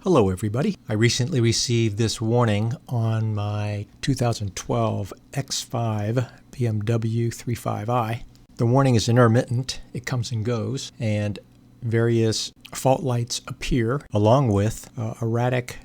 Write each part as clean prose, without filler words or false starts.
Hello everybody. I recently received this warning on my 2012 X5 BMW 35i. The warning is intermittent. It comes and goes, and various fault lights appear along with erratic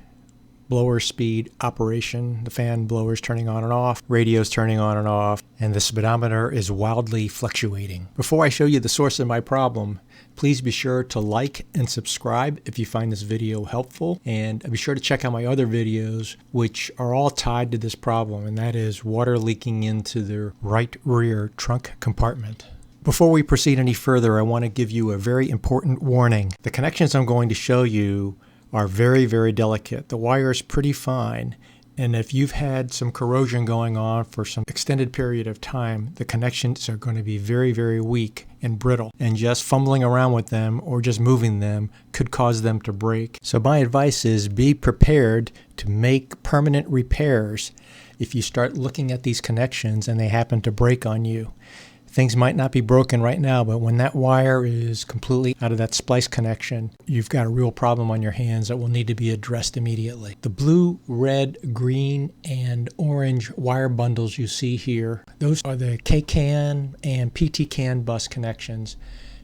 blower speed operation, the fan blowers turning on and off, radios turning on and off, and the speedometer is wildly fluctuating. Before I show you the source of my problem, please be sure to like and subscribe if you find this video helpful, and be sure to check out my other videos which are all tied to this problem, and that is water leaking into the right rear trunk compartment. Before we proceed any further, I want to give you a very important warning. The connections I'm going to show you are very, very delicate. The wire is pretty fine, and if you've had some corrosion going on for some extended period of time, the connections are going to be very, very weak and brittle, and just fumbling around with them or just moving them could cause them to break. So my advice is be prepared to make permanent repairs if you start looking at these connections and they happen to break on you. Things might not be broken right now, but when that wire is completely out of that splice connection, you've got a real problem on your hands that will need to be addressed immediately. The blue, red, green, and orange wire bundles you see here, those are the K-CAN and PT-CAN bus connections,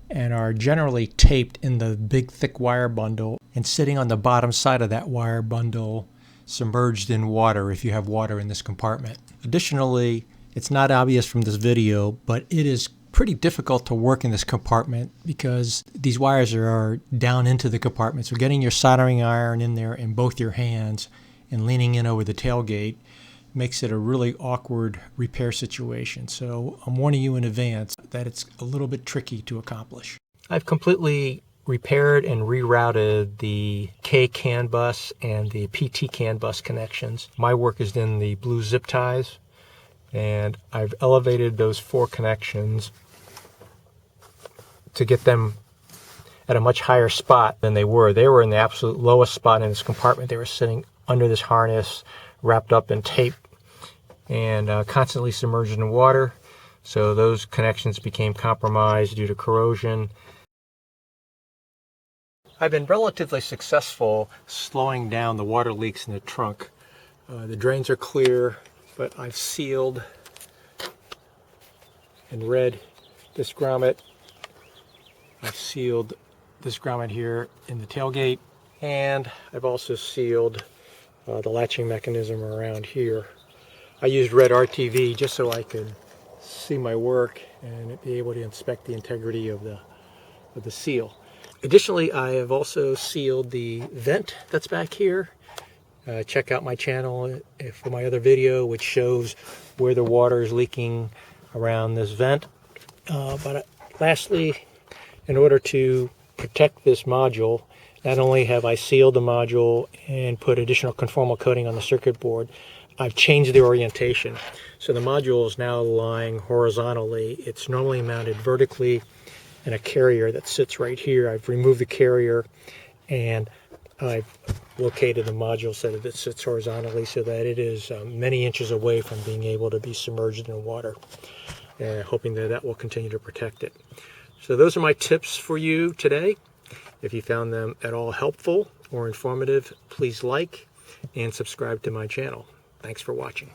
and are generally taped in the big thick wire bundle and sitting on the bottom side of that wire bundle submerged in water if you have water in this compartment. Additionally, it's not obvious from this video, but it is pretty difficult to work in this compartment because these wires are down into the compartment. So getting your soldering iron in there in both your hands and leaning in over the tailgate makes it a really awkward repair situation. So I'm warning you in advance that it's a little bit tricky to accomplish. I've completely repaired and rerouted the K-CAN bus and the PT-CAN bus connections. My work is in the blue zip ties, and I've elevated those four connections to get them at a much higher spot than they were. They were in the absolute lowest spot in this compartment. They were sitting under this harness, wrapped up in tape, and constantly submerged in water. So those connections became compromised due to corrosion. I've been relatively successful slowing down the water leaks in the trunk. The drains are clear, but I've sealed in red this grommet. I've sealed this grommet here in the tailgate, and I've also sealed the latching mechanism around here. I used red RTV just so I could see my work and be able to inspect the integrity of the seal. Additionally, I have also sealed the vent that's back here. Check out my channel for my other video which shows where the water is leaking around this vent. But lastly, in order to protect this module, not only have I sealed the module and put additional conformal coating on the circuit board, I've changed the orientation. So the module is now lying horizontally. It's normally mounted vertically in a carrier that sits right here. I've removed the carrier and I've located the module so that it sits horizontally so that it is many inches away from being able to be submerged in water, hoping that that will continue to protect it. So those are my tips for you today. If you found them at all helpful or informative, please like and subscribe to my channel. Thanks for watching.